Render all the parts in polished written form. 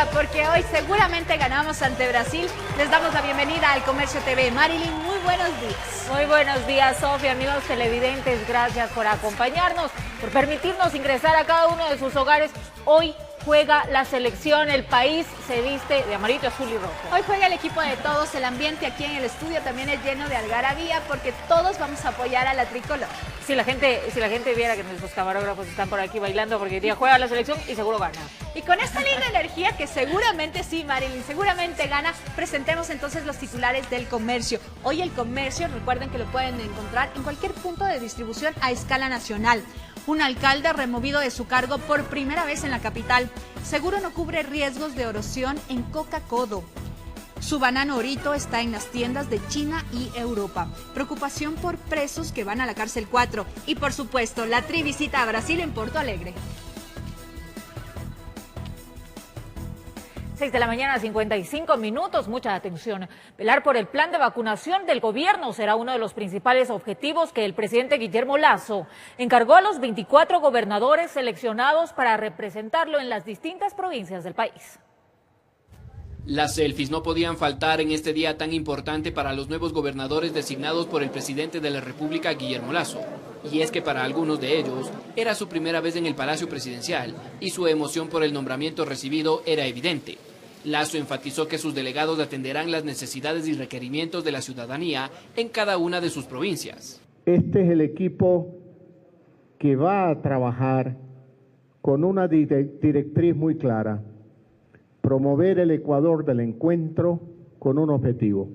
alegría porque hoy seguramente ganamos ante Brasil. Les damos la bienvenida al Comercio TV. Marilyn, muy buenos días. Muy buenos días, Sofía, amigos televidentes. Gracias por acompañarnos, por permitirnos ingresar a cada uno de sus hogares. Hoy juega la selección, el país se viste de amarillo, azul y rojo. Hoy juega el equipo de todos, el ambiente aquí en el estudio también es lleno de algarabía porque todos vamos a apoyar a la tricolor. Si la gente viera que nuestros camarógrafos están por aquí bailando porque hoy día juega la selección y seguro gana. Y con esta linda energía que seguramente sí, Marilyn, seguramente gana, presentemos entonces los titulares del comercio. Hoy el comercio, recuerden que lo pueden encontrar en cualquier punto de distribución a escala nacional. Un alcalde removido de su cargo por primera vez en la capital. Seguro no cubre riesgos de erosión en Coca-Codo. Su banano Orito está en las tiendas de China y Europa. Preocupación por presos que van a la cárcel 4. Y por supuesto, la visita a Brasil en Porto Alegre. 6 de la mañana, 55 minutos, mucha atención. Velar por el plan de vacunación del gobierno será uno de los principales objetivos que el presidente Guillermo Lasso encargó a los 24 gobernadores seleccionados para representarlo en las distintas provincias del país. Las selfies no podían faltar en este día tan importante para los nuevos gobernadores designados por el presidente de la República, Guillermo Lasso. Y es que para algunos de ellos era su primera vez en el Palacio Presidencial y su emoción por el nombramiento recibido era evidente. Lasso enfatizó que sus delegados atenderán las necesidades y requerimientos de la ciudadanía en cada una de sus provincias. Este es el equipo que va a trabajar con una directriz muy clara: promover el Ecuador del encuentro con un objetivo: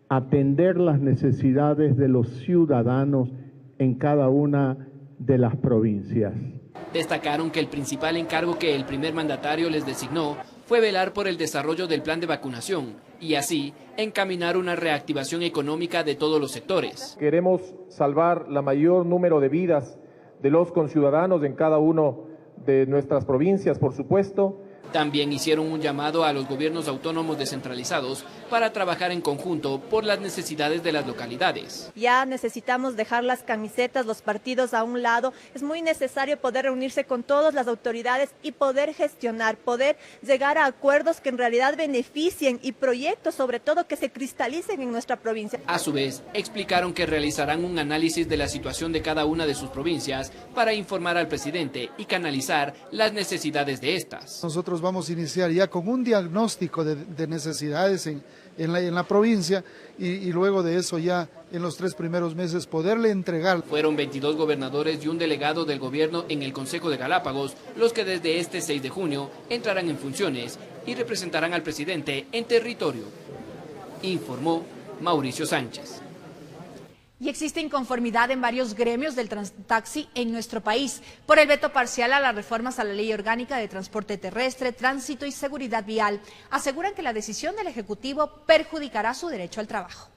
atender las necesidades de los ciudadanos en cada una de las provincias. Destacaron que el principal encargo que el primer mandatario les designó fue velar por el desarrollo del plan de vacunación y así encaminar una reactivación económica de todos los sectores. Queremos salvar la mayor número de vidas de los conciudadanos en cada uno de nuestras provincias, por supuesto. También hicieron un llamado a los gobiernos autónomos descentralizados para trabajar en conjunto por las necesidades de las localidades. Ya necesitamos dejar las camisetas, los partidos a un lado. Es muy necesario poder reunirse con todas las autoridades y poder gestionar, poder llegar a acuerdos que en realidad beneficien y proyectos sobre todo que se cristalicen en nuestra provincia. A su vez, explicaron que realizarán un análisis de la situación de cada una de sus provincias para informar al presidente y canalizar las necesidades de estas. Nosotros vamos a iniciar ya con un diagnóstico de necesidades en la provincia y luego de eso ya en los 3 primeros meses poderle entregar. Fueron 22 gobernadores y un delegado del gobierno en el Consejo de Galápagos los que desde este 6 de junio entrarán en funciones y representarán al presidente en territorio, informó Mauricio Sánchez. Y existe inconformidad en varios gremios del taxi en nuestro país por el veto parcial a las reformas a la Ley Orgánica de Transporte Terrestre, Tránsito y Seguridad Vial. Aseguran que la decisión del Ejecutivo perjudicará su derecho al trabajo.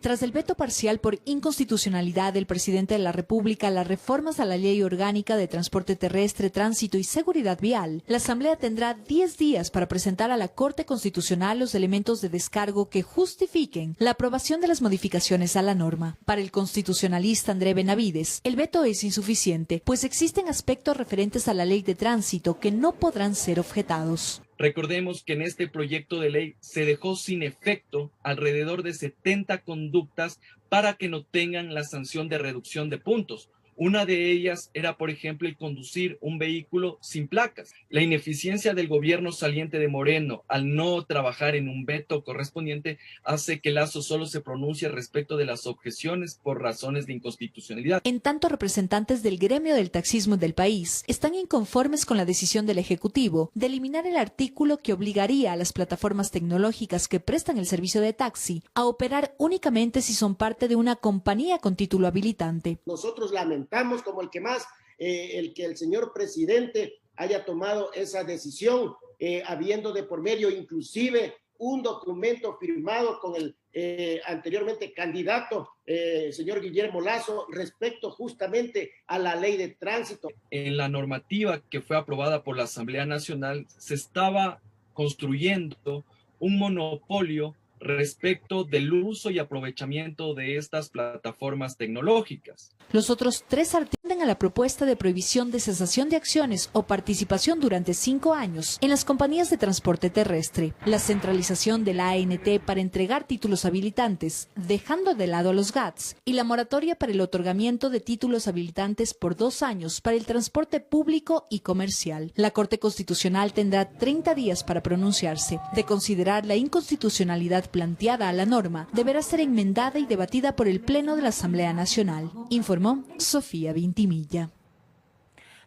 Tras el veto parcial por inconstitucionalidad del presidente de la República a las reformas a la Ley Orgánica de Transporte Terrestre, Tránsito y Seguridad Vial, la Asamblea tendrá 10 días para presentar a la Corte Constitucional los elementos de descargo que justifiquen la aprobación de las modificaciones a la norma. Para el constitucionalista André Benavides, el veto es insuficiente, pues existen aspectos referentes a la Ley de Tránsito que no podrán ser objetados. Recordemos que en este proyecto de ley se dejó sin efecto alrededor de 70 conductas para que no tengan la sanción de reducción de puntos. Una de ellas era, por ejemplo, el conducir un vehículo sin placas. La ineficiencia del gobierno saliente de Moreno al no trabajar en un veto correspondiente hace que Lasso solo se pronuncie respecto de las objeciones por razones de inconstitucionalidad. En tanto, representantes del gremio del taxismo del país están inconformes con la decisión del Ejecutivo de eliminar el artículo que obligaría a las plataformas tecnológicas que prestan el servicio de taxi a operar únicamente si son parte de una compañía con título habilitante. Nosotros lamentamos como el que el señor presidente haya tomado esa decisión, habiendo de por medio inclusive un documento firmado con el anteriormente candidato, señor Guillermo Lasso, respecto justamente a la ley de tránsito. En la normativa que fue aprobada por la Asamblea Nacional se estaba construyendo un monopolio respecto del uso y aprovechamiento de estas plataformas tecnológicas. Los otros 3 artículos a la propuesta de prohibición de cesación de acciones o participación durante 5 años en las compañías de transporte terrestre, la centralización de la ANT para entregar títulos habilitantes, dejando de lado a los GATS, y la moratoria para el otorgamiento de títulos habilitantes por 2 años para el transporte público y comercial. La Corte Constitucional tendrá 30 días para pronunciarse. De considerar la inconstitucionalidad planteada a la norma, deberá ser enmendada y debatida por el Pleno de la Asamblea Nacional, informó Sofía Vintimilla.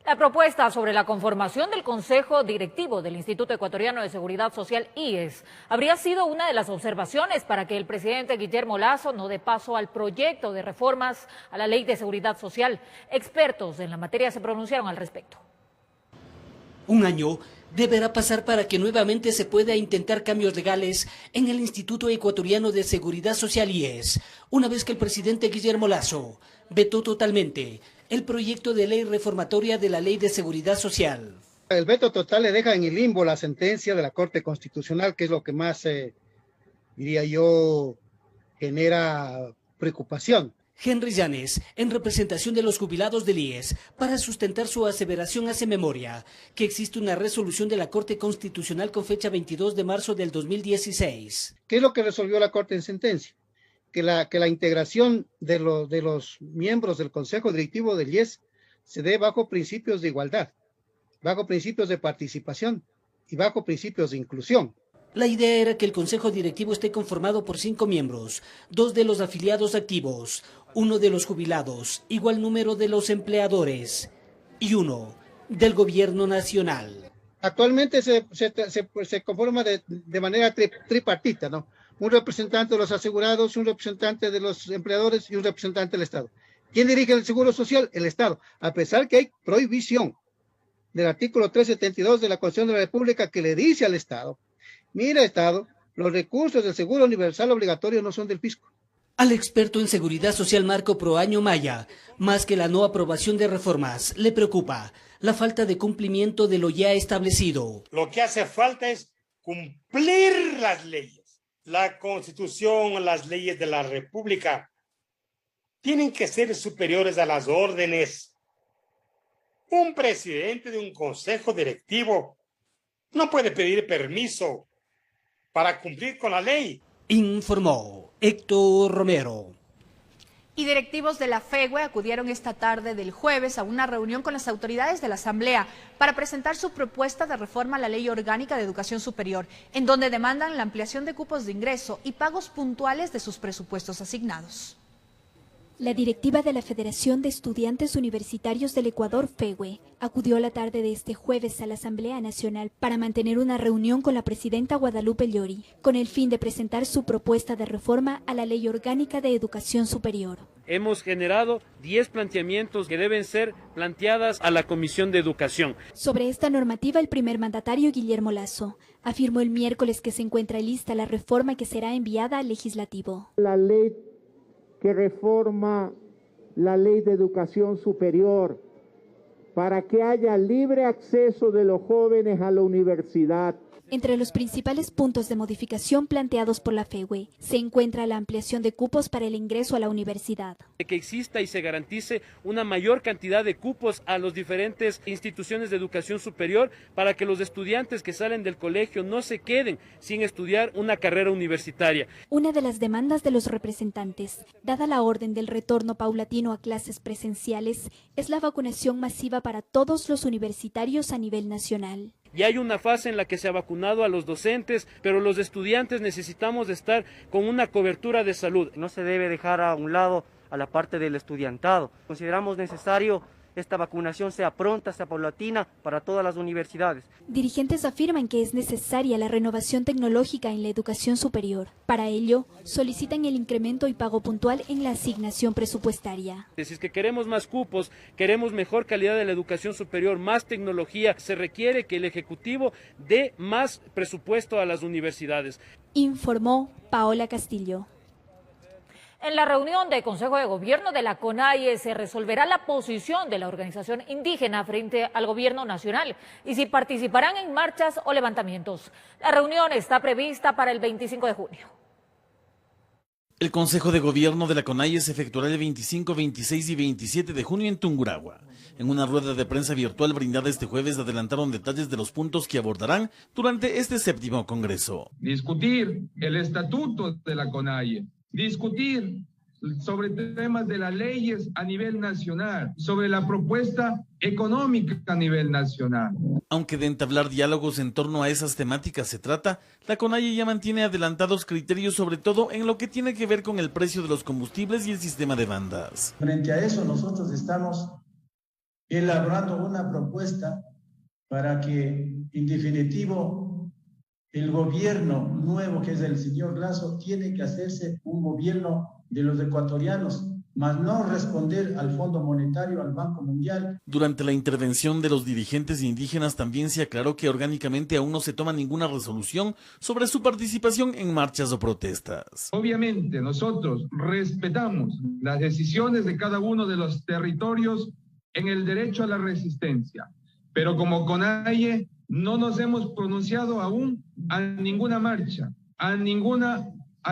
La propuesta sobre la conformación del Consejo Directivo del Instituto Ecuatoriano de Seguridad Social, IES, habría sido una de las observaciones para que el presidente Guillermo Lasso no dé paso al proyecto de reformas a la Ley de Seguridad Social. Expertos en la materia se pronunciaron al respecto. Un año deberá pasar para que nuevamente se pueda intentar cambios legales en el Instituto Ecuatoriano de Seguridad Social, IES, una vez que el presidente Guillermo Lasso vetó totalmente el proyecto de ley reformatoria de la Ley de Seguridad Social. El veto total le deja en el limbo la sentencia de la Corte Constitucional, que es lo que más, diría yo, genera preocupación. Henry Llanes, en representación de los jubilados del IES, para sustentar su aseveración, hace memoria que existe una resolución de la Corte Constitucional con fecha 22 de marzo del 2016. ¿Qué es lo que resolvió la Corte en sentencia? Que la integración de los miembros del Consejo Directivo del IES se dé bajo principios de igualdad, bajo principios de participación y bajo principios de inclusión. La idea era que el Consejo Directivo esté conformado por 5 miembros, 2 de los afiliados activos, 1 de los jubilados, igual número de los empleadores y 1 del gobierno nacional. Actualmente se conforma de manera tripartita, ¿no? Un representante de los asegurados, un representante de los empleadores y un representante del Estado. ¿Quién dirige el Seguro Social? El Estado, a pesar que hay prohibición del artículo 372 de la Constitución de la República que le dice al Estado: mira, Estado, los recursos del Seguro Universal Obligatorio no son del fisco. Al experto en seguridad social Marco Proaño Maya, más que la no aprobación de reformas, le preocupa la falta de cumplimiento de lo ya establecido. Lo que hace falta es cumplir las leyes. La Constitución, las leyes de la República tienen que ser superiores a las órdenes. Un presidente de un consejo directivo no puede pedir permiso para cumplir con la ley. Informó Héctor Romero. Y directivos de la FEGUE acudieron esta tarde del jueves a una reunión con las autoridades de la Asamblea para presentar su propuesta de reforma a la Ley Orgánica de Educación Superior, en donde demandan la ampliación de cupos de ingreso y pagos puntuales de sus presupuestos asignados. La directiva de la Federación de Estudiantes Universitarios del Ecuador, FEGUE, acudió la tarde de este jueves a la Asamblea Nacional para mantener una reunión con la presidenta Guadalupe Llori, con el fin de presentar su propuesta de reforma a la Ley Orgánica de Educación Superior. Hemos generado 10 planteamientos que deben ser planteadas a la Comisión de Educación. Sobre esta normativa, el primer mandatario, Guillermo Lasso, afirmó el miércoles que se encuentra lista la reforma que será enviada al Legislativo. La ley que reforma la Ley de Educación Superior para que haya libre acceso de los jóvenes a la universidad. Entre los principales puntos de modificación planteados por la FEGUE se encuentra la ampliación de cupos para el ingreso a la universidad. Que exista y se garantice una mayor cantidad de cupos a las diferentes instituciones de educación superior para que los estudiantes que salen del colegio no se queden sin estudiar una carrera universitaria. Una de las demandas de los representantes, dada la orden del retorno paulatino a clases presenciales, es la vacunación masiva para todos los universitarios a nivel nacional. Ya hay una fase en la que se ha vacunado a los docentes, pero los estudiantes necesitamos estar con una cobertura de salud. No se debe dejar a un lado a la parte del estudiantado. Consideramos necesario esta vacunación sea pronta, sea paulatina para todas las universidades. Dirigentes afirman que es necesaria la renovación tecnológica en la educación superior. Para ello, solicitan el incremento y pago puntual en la asignación presupuestaria. Si es que queremos más cupos, queremos mejor calidad de la educación superior, más tecnología, se requiere que el Ejecutivo dé más presupuesto a las universidades. Informó Paola Castillo. En la reunión del Consejo de Gobierno de la CONAIE se resolverá la posición de la organización indígena frente al gobierno nacional y si participarán en marchas o levantamientos. La reunión está prevista para el 25 de junio. El Consejo de Gobierno de la CONAIE se efectuará el 25, 26 y 27 de junio en Tungurahua. En una rueda de prensa virtual brindada este jueves adelantaron detalles de los puntos que abordarán durante este 7º Congreso. Discutir el estatuto de la CONAIE, discutir sobre temas de las leyes a nivel nacional, sobre la propuesta económica a nivel nacional. Aunque de entablar diálogos en torno a esas temáticas se trata, la CONAIE ya mantiene adelantados criterios, sobre todo en lo que tiene que ver con el precio de los combustibles y el sistema de bandas. Frente a eso, nosotros estamos elaborando una propuesta para que, en definitivo, el gobierno nuevo, que es el señor Lasso, tiene que hacerse un gobierno de los ecuatorianos, más no responder al Fondo Monetario, al Banco Mundial. Durante la intervención de los dirigentes indígenas también se aclaró que orgánicamente aún no se toma ninguna resolución sobre su participación en marchas o protestas. Obviamente nosotros respetamos las decisiones de cada uno de los territorios en el derecho a la resistencia, pero como CONAIE no nos hemos pronunciado aún a ninguna marcha, a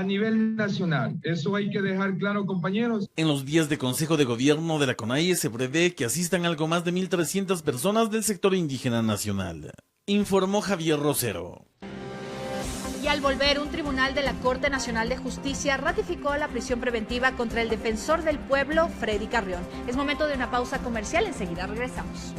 nivel nacional. Eso hay que dejar claro, compañeros. En los días de Consejo de Gobierno de la CONAIE se prevé que asistan algo más de 1.300 personas del sector indígena nacional, informó Javier Rosero. Y al volver, un tribunal de la Corte Nacional de Justicia ratificó la prisión preventiva contra el defensor del pueblo, Freddy Carrión. Es momento de una pausa comercial, enseguida regresamos.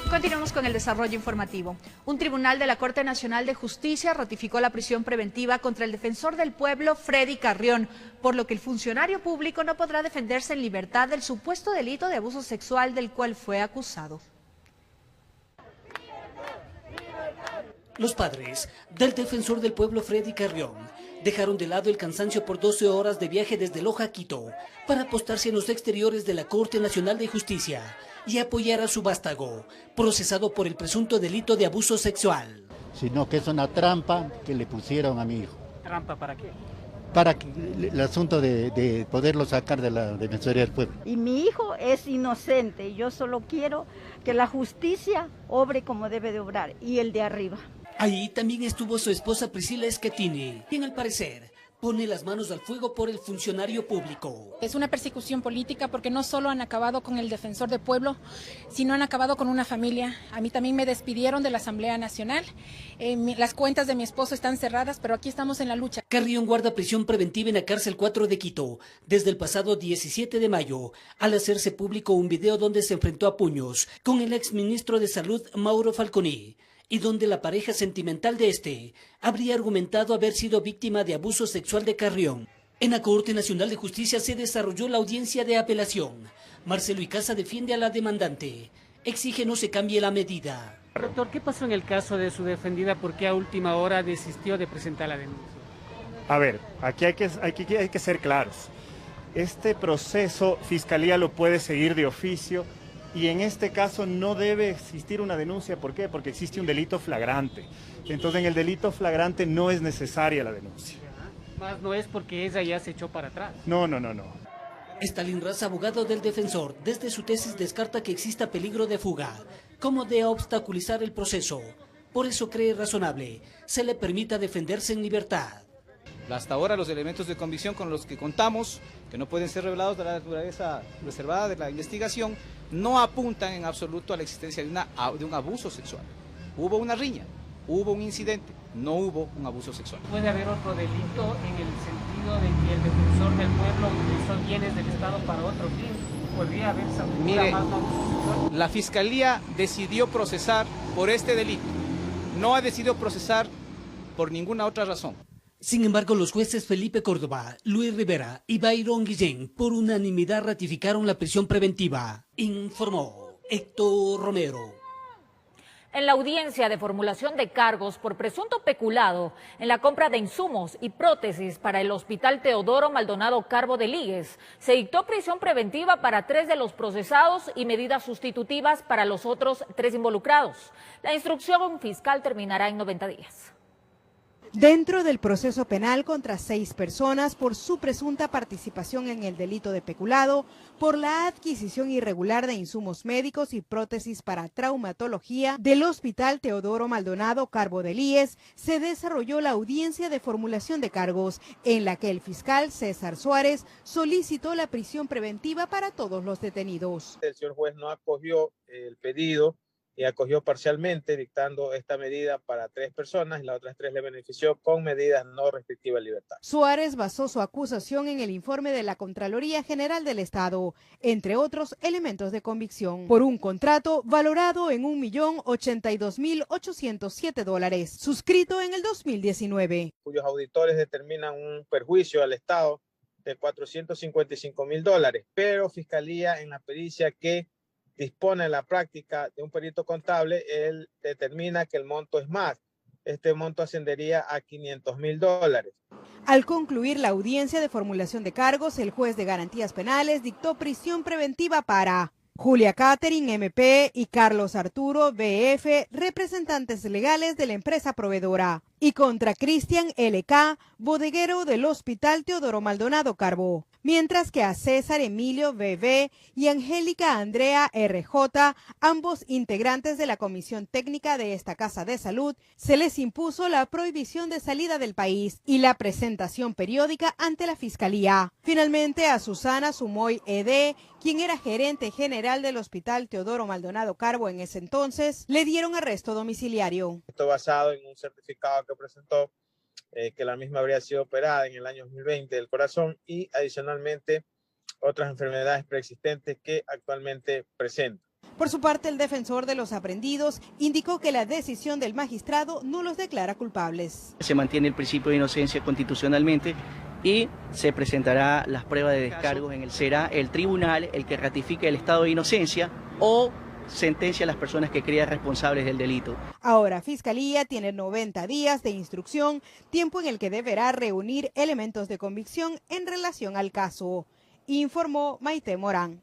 Continuamos con el desarrollo informativo. Un tribunal de la Corte Nacional de Justicia ratificó la prisión preventiva contra el defensor del pueblo, Freddy Carrión, por lo que el funcionario público no podrá defenderse en libertad del supuesto delito de abuso sexual del cual fue acusado. Los padres del defensor del pueblo, Freddy Carrión, dejaron de lado el cansancio por 12 horas de viaje desde Loja a Quito para apostarse en los exteriores de la Corte Nacional de Justicia y apoyar a su vástago, procesado por el presunto delito de abuso sexual. Sino que es una trampa que le pusieron a mi hijo. ¿Trampa para qué? Para el asunto de poderlo sacar de la Defensoría del Pueblo. Y mi hijo es inocente, y yo solo quiero que la justicia obre como debe de obrar, y el de arriba. Ahí también estuvo su esposa Priscila Schettini, quien al parecer pone las manos al fuego por el funcionario público. Es una persecución política porque no solo han acabado con el defensor del pueblo, sino han acabado con una familia. A mí también me despidieron de la Asamblea Nacional. Las cuentas de mi esposo están cerradas, pero aquí estamos en la lucha. Carrión guarda prisión preventiva en la cárcel 4 de Quito desde el pasado 17 de mayo, al hacerse público un video donde se enfrentó a puños con el exministro de Salud, Mauro Falconi, y donde la pareja sentimental de este habría argumentado haber sido víctima de abuso sexual de Carrión. En la Corte Nacional de Justicia se desarrolló la audiencia de apelación. Marcelo Icaza defiende a la demandante. Exige no se cambie la medida. Doctor, ¿qué pasó en el caso de su defendida? ¿Por qué a última hora desistió de presentar la denuncia? A ver, aquí hay que ser claros. Este proceso, Fiscalía lo puede seguir de oficio. Y en este caso no debe existir una denuncia. ¿Por qué? Porque existe un delito flagrante. Entonces en el delito flagrante no es necesaria la denuncia. Más no es porque ella ya se echó para atrás. No. Stalin Raza, abogado del defensor, desde su tesis descarta que exista peligro de fuga, como de obstaculizar el proceso. Por eso cree razonable se le permita defenderse en libertad. Hasta ahora los elementos de convicción con los que contamos, que no pueden ser revelados de la naturaleza reservada de la investigación, no apuntan en absoluto a la existencia de un abuso sexual. Hubo una riña, hubo un incidente, no hubo un abuso sexual. ¿Puede haber otro delito en el sentido de que el defensor del pueblo utilizó bienes del Estado para otro fin? ¿Podría haber más abuso sexual? La Fiscalía decidió procesar por este delito, no ha decidido procesar por ninguna otra razón. Sin embargo, los jueces Felipe Córdoba, Luis Rivera y Byron Guillén por unanimidad ratificaron la prisión preventiva, informó Héctor Romero. En la audiencia de formulación de cargos por presunto peculado en la compra de insumos y prótesis para el Hospital Teodoro Maldonado Carbo de Ligues, se dictó prisión preventiva para 3 de los procesados y medidas sustitutivas para los otros 3 involucrados. La instrucción fiscal terminará en 90 días. Dentro del proceso penal contra 6 personas por su presunta participación en el delito de peculado, por la adquisición irregular de insumos médicos y prótesis para traumatología del Hospital Teodoro Maldonado Carbo del IES, se desarrolló la audiencia de formulación de cargos, en la que el fiscal César Suárez solicitó la prisión preventiva para todos los detenidos. El señor juez no acogió el pedido y acogió parcialmente, dictando esta medida para 3 personas y las otras 3 le benefició con medidas no restrictivas de libertad. Suárez basó su acusación en el informe de la Contraloría General del Estado, entre otros elementos de convicción, por un contrato valorado en $1.082.807, suscrito en el 2019. Cuyos auditores determinan un perjuicio al Estado de $455.000, pero Fiscalía en la pericia que dispone en la práctica de un perito contable, él determina que el monto es más. Este monto ascendería a $500.000. Al concluir la audiencia de formulación de cargos, el juez de garantías penales dictó prisión preventiva para Julia Catherine, MP, y Carlos Arturo, BF, representantes legales de la empresa proveedora, y contra Cristian LK, bodeguero del Hospital Teodoro Maldonado Carbo, mientras que a César Emilio, BB, y Angélica Andrea, RJ, ambos integrantes de la Comisión Técnica de esta Casa de Salud, se les impuso la prohibición de salida del país y la presentación periódica ante la Fiscalía. Finalmente, a Susana Sumoy ED, quien era gerente general del Hospital Teodoro Maldonado Carbo en ese entonces, le dieron arresto domiciliario. Esto basado en un certificado que presentó que la misma habría sido operada en el año 2020 del corazón y adicionalmente otras enfermedades preexistentes que actualmente presenta. Por su parte, el defensor de los aprehendidos indicó que la decisión del magistrado no los declara culpables. Se mantiene el principio de inocencia constitucionalmente y se presentará las pruebas de descargos será el tribunal el que ratifique el estado de inocencia o sentencia a las personas que crea responsables del delito. Ahora, Fiscalía tiene 90 días de instrucción, tiempo en el que deberá reunir elementos de convicción en relación al caso, informó Maite Morán.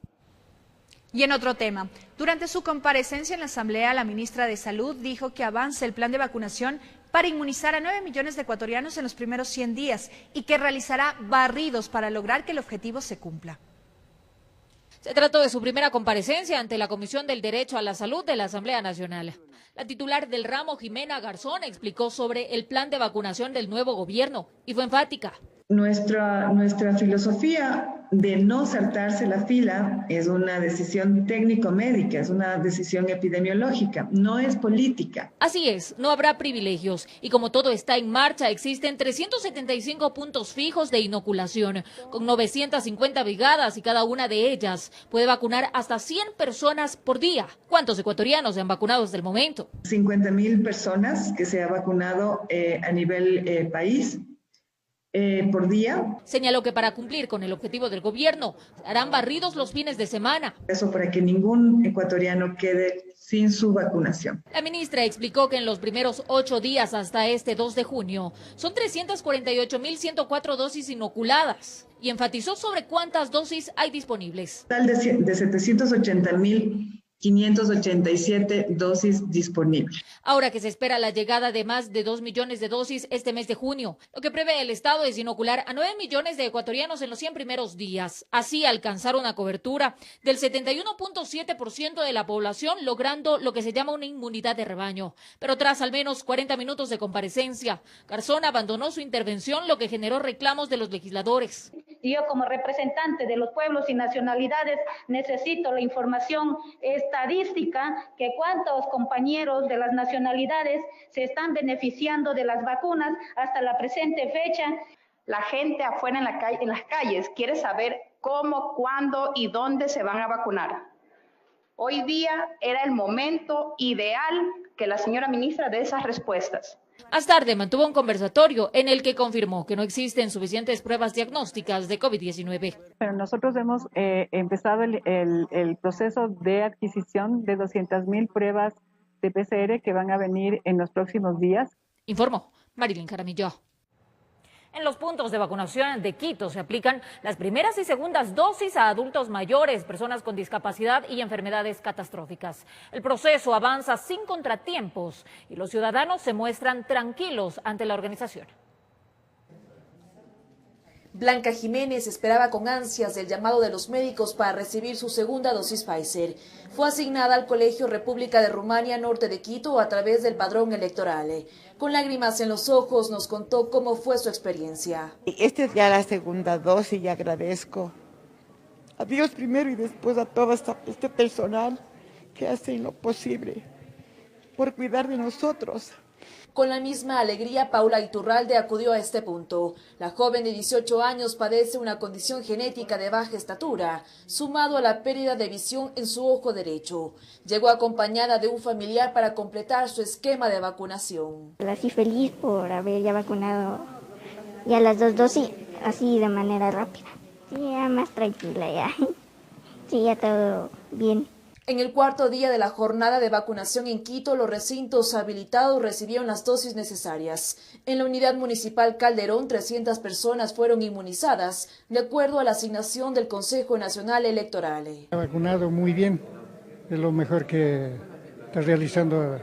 Y en otro tema, durante su comparecencia en la Asamblea, la ministra de Salud dijo que avanza el plan de vacunación para inmunizar a 9 millones de ecuatorianos en los primeros 100 días y que realizará barridos para lograr que el objetivo se cumpla. Se trató de su primera comparecencia ante la Comisión del Derecho a la Salud de la Asamblea Nacional. La titular del ramo, Jimena Garzón, explicó sobre el plan de vacunación del nuevo gobierno y fue enfática. Nuestra filosofía de no saltarse la fila es una decisión técnico-médica, es una decisión epidemiológica, no es política. Así es, no habrá privilegios y como todo está en marcha, existen 375 puntos fijos de inoculación con 950 brigadas y cada una de ellas puede vacunar hasta 100 personas por día. ¿Cuántos ecuatorianos se han vacunado hasta el momento? 50.000 personas que se ha vacunado a nivel país. Por día. Señaló que para cumplir con el objetivo del gobierno harán barridos los fines de semana. Eso para que ningún ecuatoriano quede sin su vacunación. La ministra explicó que en los primeros 8 días hasta este 2 de junio son 348.104 dosis inoculadas y enfatizó sobre cuántas dosis hay disponibles. Total de 780.587 dosis disponibles. Ahora que se espera la llegada de más de 2 millones de dosis este mes de junio, lo que prevé el Estado es inocular a 9 millones de ecuatorianos en los 100 primeros días. Así alcanzar una cobertura del 71.7% de la población, logrando lo que se llama una inmunidad de rebaño. Pero tras al menos 40 minutos de comparecencia, Garzón abandonó su intervención, lo que generó reclamos de los legisladores. Yo como representante de los pueblos y nacionalidades necesito la información estadística que cuántos compañeros de las nacionalidades se están beneficiando de las vacunas hasta la presente fecha. La gente afuera en las calles quiere saber cómo, cuándo y dónde se van a vacunar. Hoy día era el momento ideal que la señora ministra dé esas respuestas. Más tarde mantuvo un conversatorio en el que confirmó que no existen suficientes pruebas diagnósticas de COVID-19. Pero nosotros hemos empezado el proceso de adquisición de 200.000 pruebas de PCR que van a venir en los próximos días. Informó Marilyn Jaramillo. En los puntos de vacunación de Quito se aplican las primeras y segundas dosis a adultos mayores, personas con discapacidad y enfermedades catastróficas. El proceso avanza sin contratiempos y los ciudadanos se muestran tranquilos ante la organización. Blanca Jiménez esperaba con ansias el llamado de los médicos para recibir su segunda dosis Pfizer. Fue asignada al Colegio República de Rumania Norte de Quito a través del padrón electoral. Con lágrimas en los ojos nos contó cómo fue su experiencia. Esta es ya la segunda dosis y agradezco a Dios primero y después a todo este personal que hacen lo posible por cuidar de nosotros. Con la misma alegría, Paula Iturralde acudió a este punto. La joven de 18 años padece una condición genética de baja estatura, sumado a la pérdida de visión en su ojo derecho. Llegó acompañada de un familiar para completar su esquema de vacunación. Así feliz por haber ya vacunado ya las dos dosis, así de manera rápida. Sí, ya más tranquila ya. Sí, ya todo bien. En el cuarto día de la jornada de vacunación en Quito, los recintos habilitados recibieron las dosis necesarias. En la unidad municipal Calderón, 300 personas fueron inmunizadas, de acuerdo a la asignación del Consejo Nacional Electoral. Ha vacunado muy bien, es lo mejor que está realizando a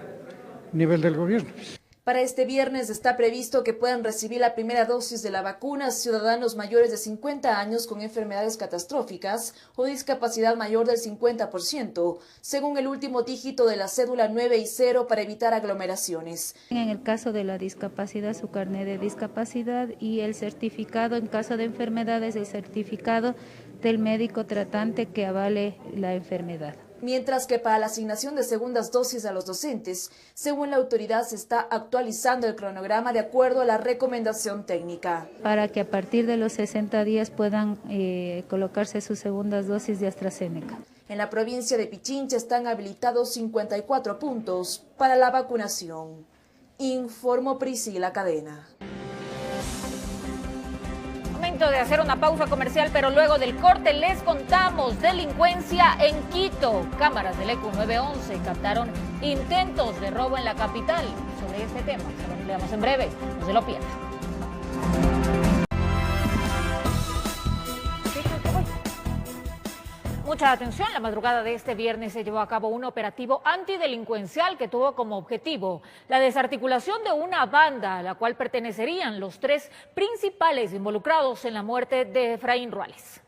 nivel del gobierno. Para este viernes está previsto que puedan recibir la primera dosis de la vacuna ciudadanos mayores de 50 años con enfermedades catastróficas o discapacidad mayor del 50%, según el último dígito de la cédula 9 y 0 para evitar aglomeraciones. En el caso de la discapacidad, su carnet de discapacidad y el certificado, en caso de enfermedades, el certificado del médico tratante que avale la enfermedad. Mientras que para la asignación de segundas dosis a los docentes, según la autoridad se está actualizando el cronograma de acuerdo a la recomendación técnica. Para que a partir de los 60 días puedan colocarse sus segundas dosis de AstraZeneca. En la provincia de Pichincha están habilitados 54 puntos para la vacunación. Informó Priscila Cadena. Momento de hacer una pausa comercial, pero luego del corte les contamos delincuencia en Quito. Cámaras del ECU 911 captaron intentos de robo en la capital. Sobre este tema se lo ampliamos en breve, no se lo pierda. Mucha atención, la madrugada de este viernes se llevó a cabo un operativo antidelincuencial que tuvo como objetivo la desarticulación de una banda a la cual pertenecerían los tres principales involucrados en la muerte de Efraín Ruales.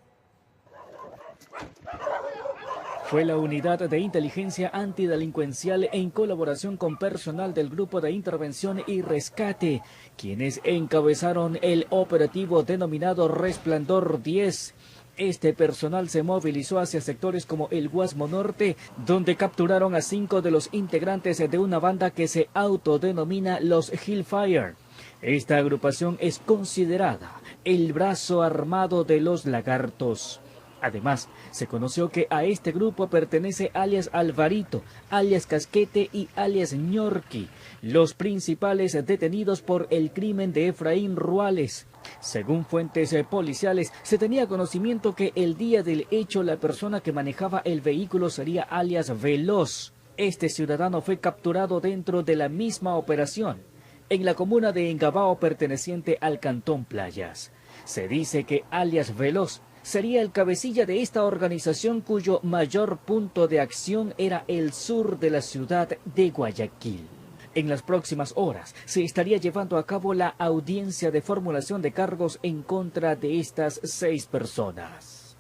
Fue la unidad de inteligencia antidelincuencial en colaboración con personal del Grupo de Intervención y Rescate, quienes encabezaron el operativo denominado Resplandor 10. Este personal se movilizó hacia sectores como el Guasmo Norte, donde capturaron a 5 de los integrantes de una banda que se autodenomina los Hillfire. Esta agrupación es considerada el brazo armado de los Lagartos. Además, se conoció que a este grupo pertenece alias Alvarito, alias Casquete y alias Ñorqui, los principales detenidos por el crimen de Efraín Ruales. Según fuentes policiales, se tenía conocimiento que el día del hecho la persona que manejaba el vehículo sería alias Veloz. Este ciudadano fue capturado dentro de la misma operación, en la comuna de Engabao perteneciente al Cantón Playas. Se dice que alias Veloz sería el cabecilla de esta organización cuyo mayor punto de acción era el sur de la ciudad de Guayaquil. En las próximas horas se estaría llevando a cabo la audiencia de formulación de cargos en contra de estas 6 personas.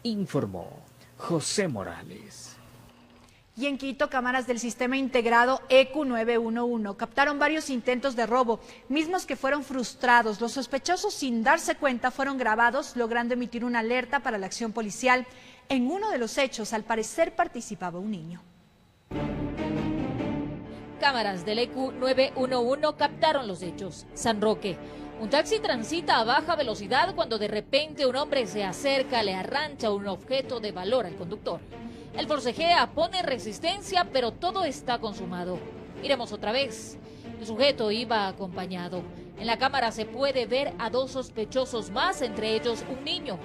Informó José Morales. Y en Quito, cámaras del sistema integrado ECU 911 captaron varios intentos de robo, mismos que fueron frustrados. Los sospechosos, sin darse cuenta, fueron grabados, logrando emitir una alerta para la acción policial. En uno de los hechos, al parecer, participaba un niño. Cámaras del ECU 911 captaron los hechos. San Roque. Un taxi transita a baja velocidad cuando de repente un hombre se acerca, le arranca un objeto de valor al conductor. El forcejea, pone resistencia, pero todo está consumado. Miremos otra vez. El sujeto iba acompañado. En la cámara se puede ver a 2 sospechosos más, entre ellos un niño.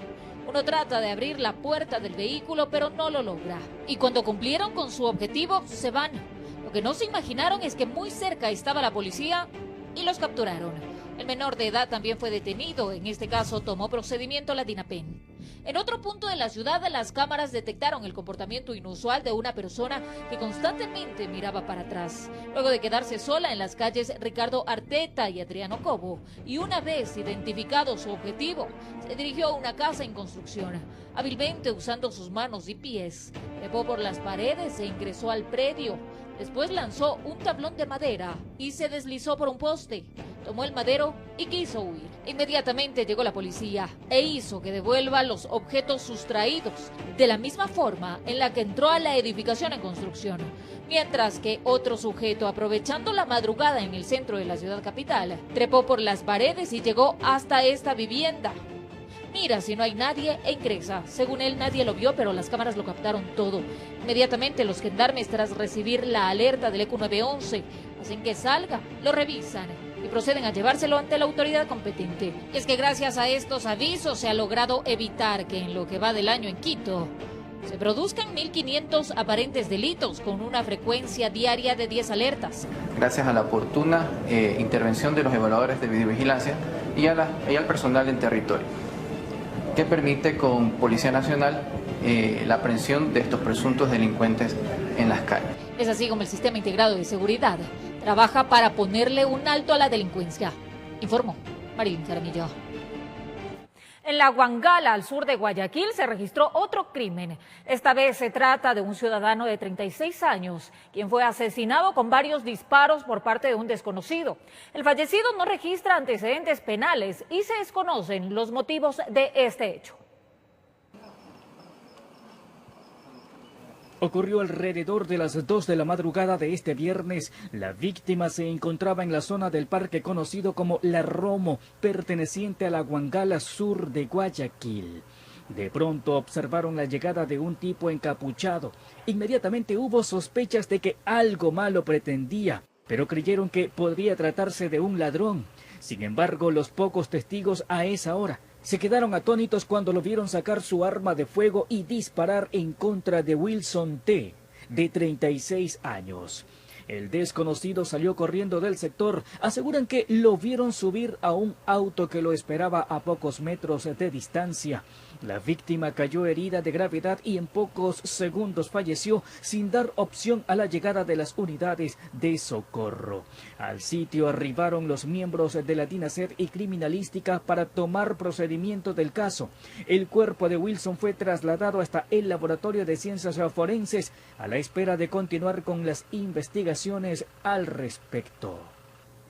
Uno trata de abrir la puerta del vehículo, pero no lo logra. Y cuando cumplieron con su objetivo, se van. Lo que no se imaginaron es que muy cerca estaba la policía y los capturaron. El menor de edad también fue detenido. En este caso tomó procedimiento la DINAPEN. En otro punto de la ciudad, las cámaras detectaron el comportamiento inusual de una persona que constantemente miraba para atrás. Luego de quedarse sola en las calles Ricardo Arteta y Adriano Cobo, y una vez identificado su objetivo, se dirigió a una casa en construcción. Hábilmente usando sus manos y pies, trepó por las paredes e ingresó al predio. Después lanzó un tablón de madera y se deslizó por un poste. Tomó el madero y quiso huir. Inmediatamente llegó la policía e hizo que devuelva los objetos sustraídos, de la misma forma en la que entró a la edificación en construcción. Mientras que otro sujeto, aprovechando la madrugada en el centro de la ciudad capital, trepó por las paredes y llegó hasta esta vivienda. Mira si no hay nadie e ingresa. Según él, nadie lo vio, pero las cámaras lo captaron todo. Inmediatamente los gendarmes, tras recibir la alerta del ECU 911, hacen que salga, lo revisan y proceden a llevárselo ante la autoridad competente. Y es que gracias a estos avisos se ha logrado evitar que en lo que va del año en Quito se produzcan 1.500 aparentes delitos con una frecuencia diaria de 10 alertas. Gracias a la oportuna intervención de los evaluadores de videovigilancia y al personal en territorio, que permite con Policía Nacional la aprehensión de estos presuntos delincuentes en las calles. Es así como el Sistema Integrado de Seguridad trabaja para ponerle un alto a la delincuencia, informó Marilyn Jaramillo. En la Huangala, al sur de Guayaquil, se registró otro crimen. Esta vez se trata de un ciudadano de 36 años, quien fue asesinado con varios disparos por parte de un desconocido. El fallecido no registra antecedentes penales y se desconocen los motivos de este hecho. Ocurrió alrededor de las 2 de la madrugada de este viernes. La víctima se encontraba en la zona del parque conocido como La Romo, perteneciente a la Huangala sur de Guayaquil. De pronto observaron la llegada de un tipo encapuchado. Inmediatamente hubo sospechas de que algo malo pretendía, pero creyeron que podría tratarse de un ladrón. Sin embargo, los pocos testigos a esa hora se quedaron atónitos cuando lo vieron sacar su arma de fuego y disparar en contra de Wilson T., de 36 años. El desconocido salió corriendo del sector. Aseguran que lo vieron subir a un auto que lo esperaba a pocos metros de distancia. La víctima cayó herida de gravedad y en pocos segundos falleció sin dar opción a la llegada de las unidades de socorro. Al sitio arribaron los miembros de la DINASED y Criminalística para tomar procedimiento del caso. El cuerpo de Wilson fue trasladado hasta el Laboratorio de Ciencias Forenses a la espera de continuar con las investigaciones al respecto.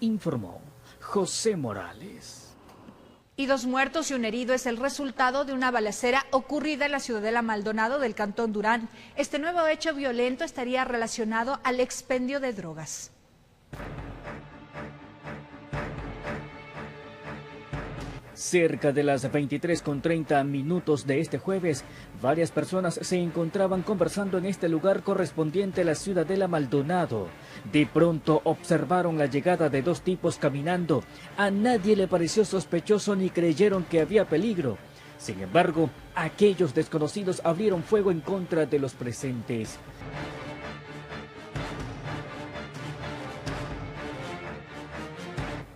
Informó José Morales. Y 2 muertos y un herido es el resultado de una balacera ocurrida en la Ciudadela Maldonado del Cantón Durán. Este nuevo hecho violento estaría relacionado al expendio de drogas. Cerca de las 23:30 de este jueves, varias personas se encontraban conversando en este lugar correspondiente a la Ciudadela Maldonado. De pronto observaron la llegada de 2 tipos caminando. A nadie le pareció sospechoso ni creyeron que había peligro. Sin embargo, aquellos desconocidos abrieron fuego en contra de los presentes.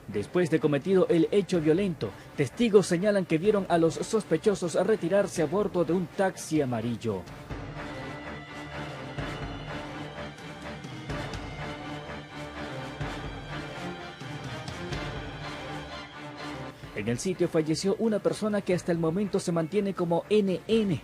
Después de cometido el hecho violento, testigos señalan que vieron a los sospechosos retirarse a bordo de un taxi amarillo. En el sitio falleció una persona que hasta el momento se mantiene como NN.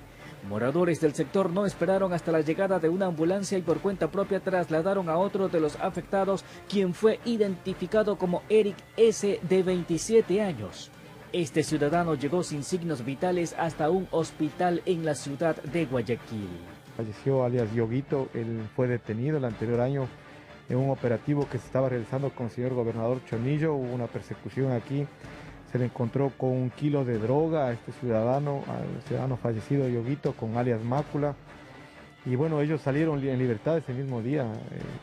Moradores del sector no esperaron hasta la llegada de una ambulancia y por cuenta propia trasladaron a otro de los afectados, quien fue identificado como Eric S., de 27 años. Este ciudadano llegó sin signos vitales hasta un hospital en la ciudad de Guayaquil. Falleció alias Yoguito. Él fue detenido el anterior año en un operativo que se estaba realizando con el señor gobernador Chonillo. Hubo una persecución aquí. Se le encontró con 1 kilo de droga a este ciudadano, al ciudadano fallecido Yoguito, con alias Mácula. Y bueno, ellos salieron en libertad ese mismo día,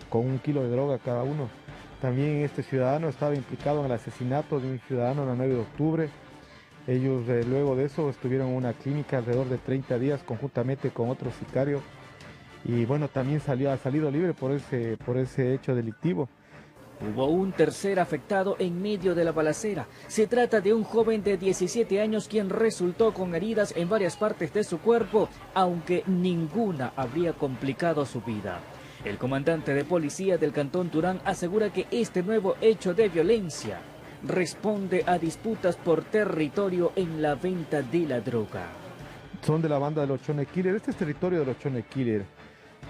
con 1 kilo de droga cada uno. También este ciudadano estaba implicado en el asesinato de un ciudadano el 9 de octubre. Ellos luego de eso estuvieron en una clínica alrededor de 30 días conjuntamente con otro sicario. Y bueno, también ha salido libre por ese hecho delictivo. Hubo un tercer afectado en medio de la balacera. Se trata de un joven de 17 años quien resultó con heridas en varias partes de su cuerpo, aunque ninguna habría complicado su vida. El comandante de policía del Cantón Turán asegura que este nuevo hecho de violencia responde a disputas por territorio en la venta de la droga. Son de la banda de los Chone Killer. Este es territorio de los Chone Killer.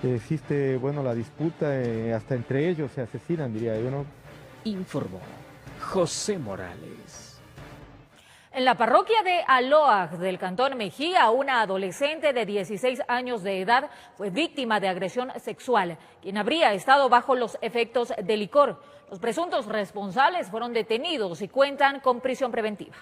Existe, bueno, la disputa, hasta entre ellos se asesinan, diría yo, ¿no? Informó José Morales. En la parroquia de Aloaj del Cantón Mejía, una adolescente de 16 años de edad fue víctima de agresión sexual, quien habría estado bajo los efectos de licor. Los presuntos responsables fueron detenidos y cuentan con prisión preventiva.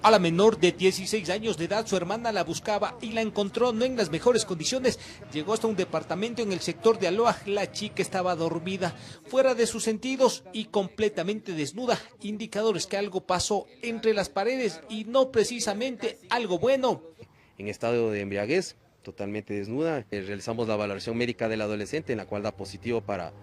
A la menor de 16 años de edad, su hermana la buscaba y la encontró no en las mejores condiciones. Llegó hasta un departamento en el sector de Aloaj. La chica estaba dormida, fuera de sus sentidos y completamente desnuda. Indicadores que algo pasó entre las paredes y no precisamente algo bueno. En estado de embriaguez, totalmente desnuda. Realizamos la valoración médica del adolescente, en la cual da positivo para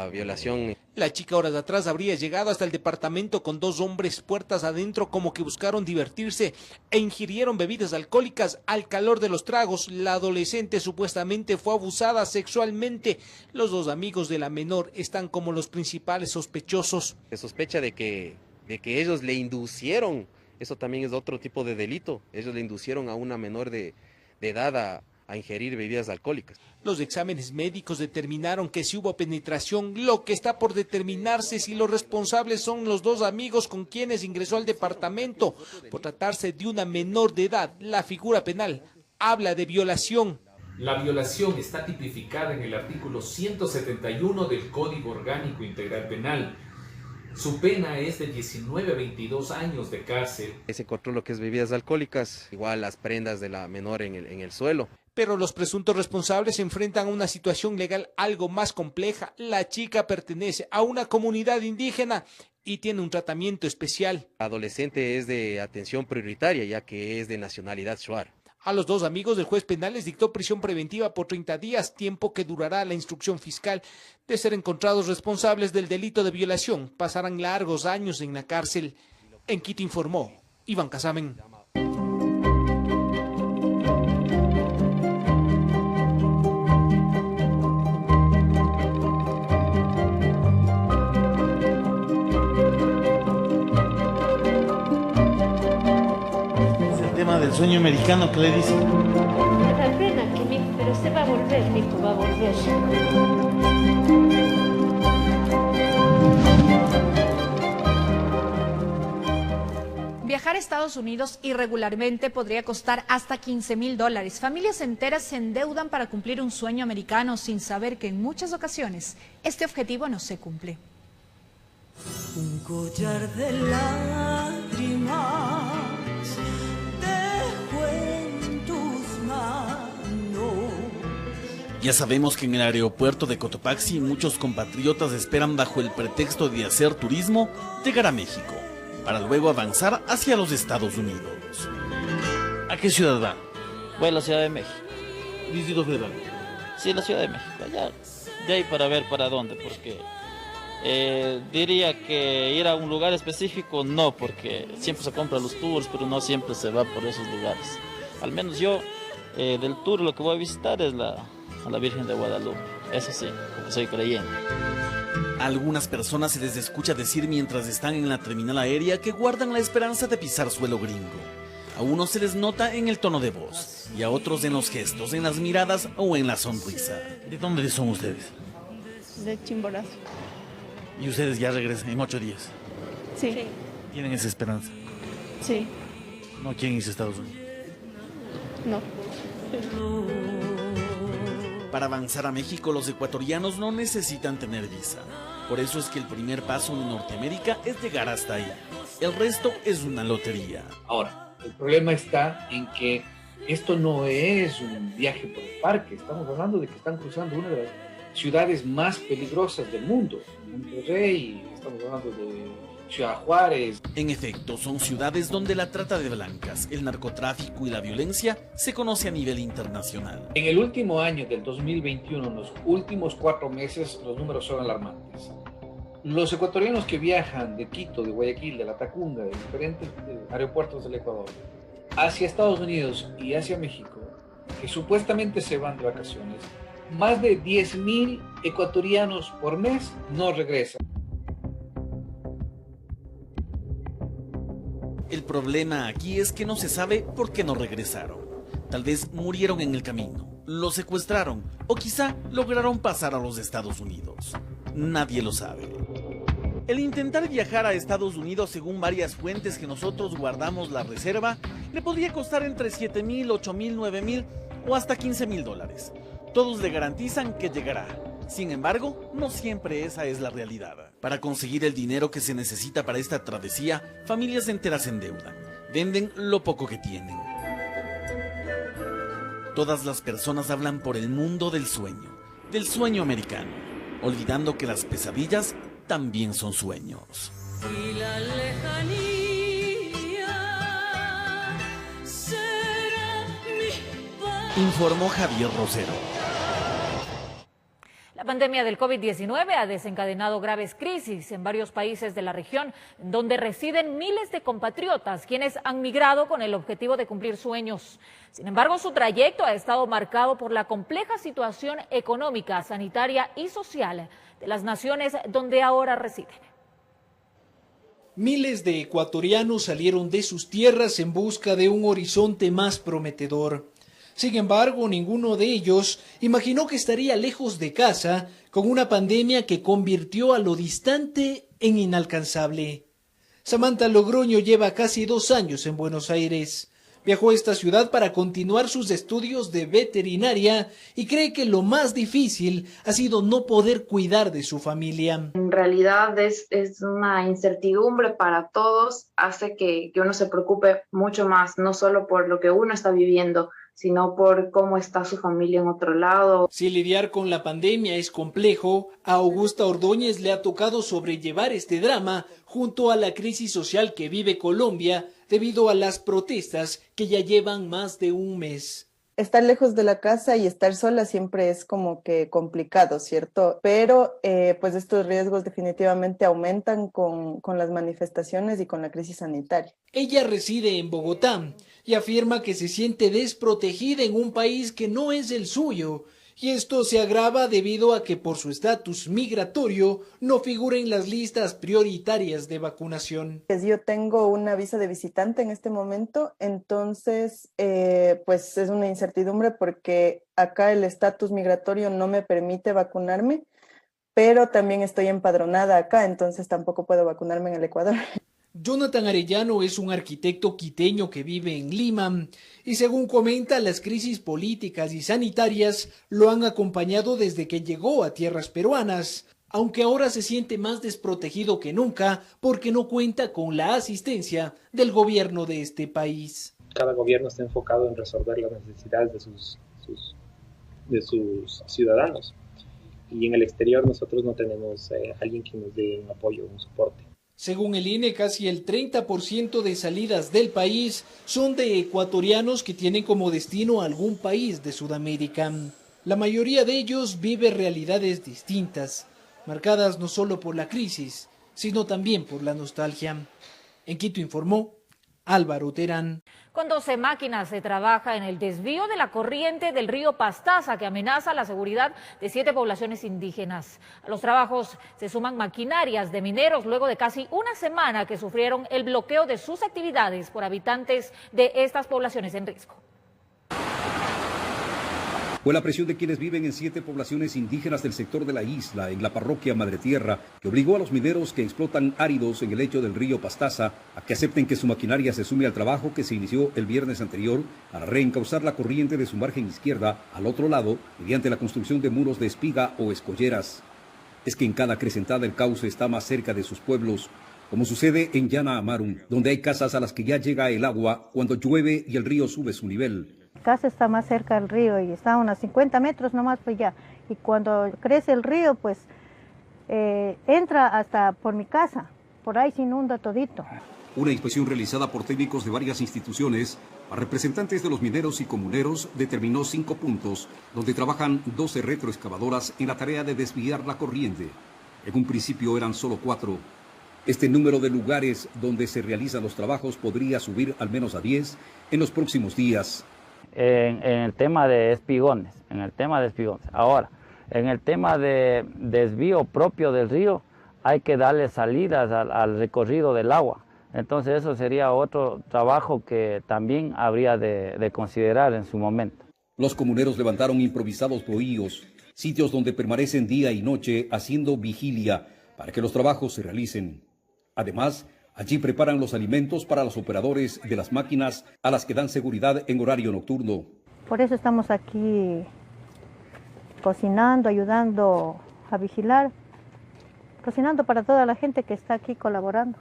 violación. La chica horas atrás habría llegado hasta el departamento con dos hombres puertas adentro, como que buscaron divertirse e ingirieron bebidas alcohólicas. Al calor de los tragos, la adolescente supuestamente fue abusada sexualmente. Los dos amigos de la menor están como los principales sospechosos. Se sospecha de que ellos le inducieron, eso también es otro tipo de delito, ellos le inducieron a una menor de edad a ingerir bebidas alcohólicas. Los exámenes médicos determinaron que sí hubo penetración. Lo que está por determinarse si los responsables son los dos amigos con quienes ingresó al departamento. Por tratarse de una menor de edad, la figura penal habla de violación. La violación está tipificada en el artículo 171 del Código Orgánico Integral Penal. Su pena es de 19 a 22 años de cárcel. Se encontró lo que es bebidas alcohólicas, igual las prendas de la menor en el suelo. Pero los presuntos responsables se enfrentan a una situación legal algo más compleja. La chica pertenece a una comunidad indígena y tiene un tratamiento especial. La adolescente es de atención prioritaria, ya que es de nacionalidad shuar. A los dos amigos del juez penal les dictó prisión preventiva por 30 días, tiempo que durará la instrucción fiscal. De ser encontrados responsables del delito de violación, pasarán largos años en la cárcel. En Quito informó Iván Casamen. Del sueño americano que le dicen. Me da pena que pero usted va a volver, mijo, va a volver. Viajar a Estados Unidos irregularmente podría costar hasta $15,000. Familias enteras se endeudan para cumplir un sueño americano sin saber que en muchas ocasiones este objetivo no se cumple. Un collar de lágrimas dejo en tus manos. Ya sabemos que en el aeropuerto de Cotopaxi muchos compatriotas esperan bajo el pretexto de hacer turismo llegar a México, para luego avanzar hacia los Estados Unidos. ¿A qué ciudad va? Voy a la Ciudad de México. ¿Distrito Federal? Sí, la Ciudad de México. Allá, de ahí para ver para dónde, porque diría que ir a un lugar específico no, porque siempre se compran los tours, pero no siempre se va por esos lugares. Al menos yo, del tour lo que voy a visitar es a la Virgen de Guadalupe. Eso sí, porque soy creyente. A algunas personas se les escucha decir mientras están en la terminal aérea que guardan la esperanza de pisar suelo gringo. A unos se les nota en el tono de voz y a otros en los gestos, en las miradas o en la sonrisa. ¿De dónde son ustedes? De Chimborazo. ¿Y ustedes ya regresan en 8 días? Sí. ¿Tienen esa esperanza? Sí. ¿No quieren irse a Estados Unidos? No. Para avanzar a México, los ecuatorianos no necesitan tener visa. Por eso es que el primer paso en Norteamérica es llegar hasta ahí. El resto es una lotería. Ahora, el problema está en que esto no es un viaje por el parque. Estamos hablando de que están cruzando una de las ciudades más peligrosas del mundo. Monterrey, estamos hablando de Ciudad Juárez. En efecto, son ciudades donde la trata de blancas, el narcotráfico y la violencia se conoce a nivel internacional. En el último año del 2021, en los últimos 4 meses, los números son alarmantes. Los ecuatorianos que viajan de Quito, de Guayaquil, de La Tacunga, de diferentes aeropuertos del Ecuador, hacia Estados Unidos y hacia México, que supuestamente se van de vacaciones, más de 10.000 ecuatorianos por mes no regresan. El problema aquí es que no se sabe por qué no regresaron. Tal vez murieron en el camino, los secuestraron o quizá lograron pasar a los Estados Unidos. Nadie lo sabe. El intentar viajar a Estados Unidos, según varias fuentes que nosotros guardamos la reserva, le podría costar entre 7.000, 8.000, 9.000 o hasta 15.000 dólares. Todos le garantizan que llegará. Sin embargo, no siempre esa es la realidad. Para conseguir el dinero que se necesita para esta travesía, familias enteras se endeudan. Venden lo poco que tienen. Todas las personas hablan por el mundo del sueño americano, olvidando que las pesadillas también son sueños. Y la lejanía será mi paz. Informó Javier Rosero. La pandemia del COVID-19 ha desencadenado graves crisis en varios países de la región, donde residen miles de compatriotas, quienes han migrado con el objetivo de cumplir sueños. Sin embargo, su trayecto ha estado marcado por la compleja situación económica, sanitaria y social de las naciones donde ahora residen. Miles de ecuatorianos salieron de sus tierras en busca de un horizonte más prometedor. Sin embargo, ninguno de ellos imaginó que estaría lejos de casa con una pandemia que convirtió a lo distante en inalcanzable. Samantha Logroño lleva casi 2 años en Buenos Aires. Viajó a esta ciudad para continuar sus estudios de veterinaria y cree que lo más difícil ha sido no poder cuidar de su familia. En realidad es una incertidumbre para todos, hace que uno se preocupe mucho más, no solo por lo que uno está viviendo, sino por cómo está su familia en otro lado. Si lidiar con la pandemia es complejo, a Augusta Ordóñez le ha tocado sobrellevar este drama junto a la crisis social que vive Colombia debido a las protestas que ya llevan más de un mes. Estar lejos de la casa y estar sola siempre es como que complicado, ¿cierto? Pero pues estos riesgos definitivamente aumentan con las manifestaciones y con la crisis sanitaria. Ella reside en Bogotá y afirma que se siente desprotegida en un país que no es el suyo. Y esto se agrava debido a que por su estatus migratorio no figura en las listas prioritarias de vacunación. Yo tengo una visa de visitante en este momento, entonces pues es una incertidumbre porque acá el estatus migratorio no me permite vacunarme, pero también estoy empadronada acá, entonces tampoco puedo vacunarme en el Ecuador. Jonathan Arellano es un arquitecto quiteño que vive en Lima y según comenta, las crisis políticas y sanitarias lo han acompañado desde que llegó a tierras peruanas, aunque ahora se siente más desprotegido que nunca porque no cuenta con la asistencia del gobierno de este país. Cada gobierno está enfocado en resolver las necesidades de sus ciudadanos y en el exterior nosotros no tenemos alguien que nos dé un apoyo, un soporte. Según el INE, casi el 30% de salidas del país son de ecuatorianos que tienen como destino algún país de Sudamérica. La mayoría de ellos vive realidades distintas, marcadas no solo por la crisis, sino también por la nostalgia. En Quito informó Álvaro Terán. Con 12 máquinas se trabaja en el desvío de la corriente del río Pastaza, que amenaza la seguridad de 7 poblaciones indígenas. A los trabajos se suman maquinarias de mineros luego de casi una semana que sufrieron el bloqueo de sus actividades por habitantes de estas poblaciones en riesgo. Fue la presión de quienes viven en 7 poblaciones indígenas del sector de la isla, en la parroquia Madre Tierra, que obligó a los mineros que explotan áridos en el lecho del río Pastaza a que acepten que su maquinaria se sume al trabajo que se inició el viernes anterior para reencauzar la corriente de su margen izquierda al otro lado mediante la construcción de muros de espiga o escolleras. Es que en cada acrecentada el cauce está más cerca de sus pueblos, como sucede en Llana Amarum, donde hay casas a las que ya llega el agua cuando llueve y el río sube su nivel. Mi casa está más cerca del río y está a unos 50 metros nomás pues ya. Y cuando crece el río pues entra hasta por mi casa, por ahí se inunda todito. Una inspección realizada por técnicos de varias instituciones a representantes de los mineros y comuneros determinó 5 puntos donde trabajan 12 retroexcavadoras en la tarea de desviar la corriente. En un principio eran solo 4. Este número de lugares donde se realizan los trabajos podría subir al menos a 10 en los próximos días. En el tema de espigones, Ahora, en el tema de desvío propio del río, hay que darle salidas al recorrido del agua. Entonces eso sería otro trabajo que también habría de considerar en su momento. Los comuneros levantaron improvisados bohíos, sitios donde permanecen día y noche haciendo vigilia para que los trabajos se realicen. Además, allí preparan los alimentos para los operadores de las máquinas a las que dan seguridad en horario nocturno. Por eso estamos aquí cocinando, ayudando a vigilar, cocinando para toda la gente que está aquí colaborando.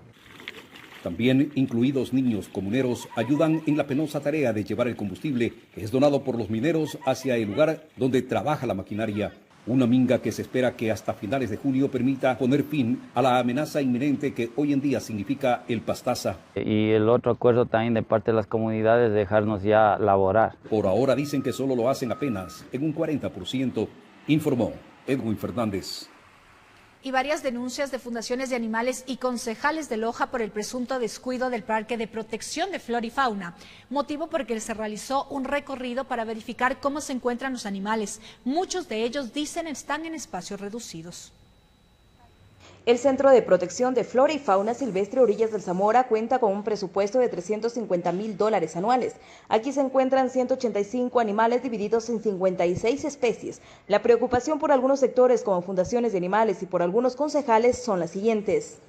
También, incluidos niños comuneros, ayudan en la penosa tarea de llevar el combustible que es donado por los mineros hacia el lugar donde trabaja la maquinaria. Una minga que se espera que hasta finales de junio permita poner fin a la amenaza inminente que hoy en día significa el Pastaza. Y el otro acuerdo también de parte de las comunidades, dejarnos ya laborar. Por ahora dicen que solo lo hacen apenas en un 40%, informó Edwin Fernández. Y varias denuncias de fundaciones de animales y concejales de Loja por el presunto descuido del Parque de Protección de Flora y Fauna, motivo por el que se realizó un recorrido para verificar cómo se encuentran los animales. Muchos de ellos dicen están en espacios reducidos. El Centro de Protección de Flora y Fauna Silvestre Orillas del Zamora cuenta con un presupuesto de $350.000 anuales. Aquí se encuentran 185 animales divididos en 56 especies. La preocupación por algunos sectores como fundaciones de animales y por algunos concejales son las siguientes.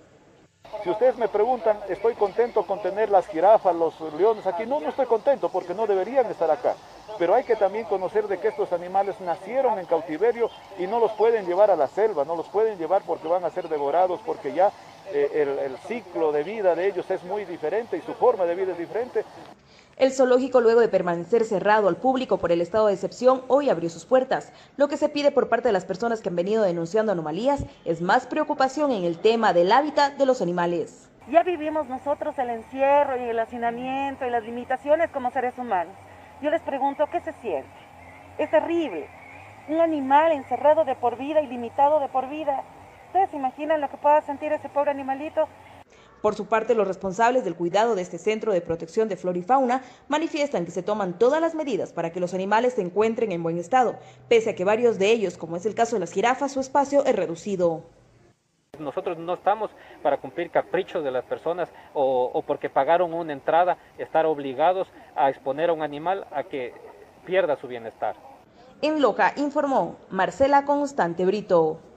Si ustedes me preguntan, ¿estoy contento con tener las jirafas, los leones aquí? No, no estoy contento porque no deberían estar acá. Pero hay que también conocer de que estos animales nacieron en cautiverio y no los pueden llevar a la selva, no los pueden llevar porque van a ser devorados, porque ya el ciclo de vida de ellos es muy diferente y su forma de vida es diferente. El zoológico, luego de permanecer cerrado al público por el estado de excepción, hoy abrió sus puertas. Lo que se pide por parte de las personas que han venido denunciando anomalías es más preocupación en el tema del hábitat de los animales. Ya vivimos nosotros el encierro y el hacinamiento y las limitaciones como seres humanos. Yo les pregunto, ¿qué se siente? Es terrible. Un animal encerrado de por vida y limitado de por vida. ¿Ustedes se imaginan lo que pueda sentir ese pobre animalito? Por su parte, los responsables del cuidado de este Centro de Protección de Flora y Fauna manifiestan que se toman todas las medidas para que los animales se encuentren en buen estado, pese a que varios de ellos, como es el caso de las jirafas, su espacio es reducido. Nosotros no estamos para cumplir caprichos de las personas o porque pagaron una entrada, estar obligados a exponer a un animal a que pierda su bienestar. En Loja informó Marcela Constante Brito.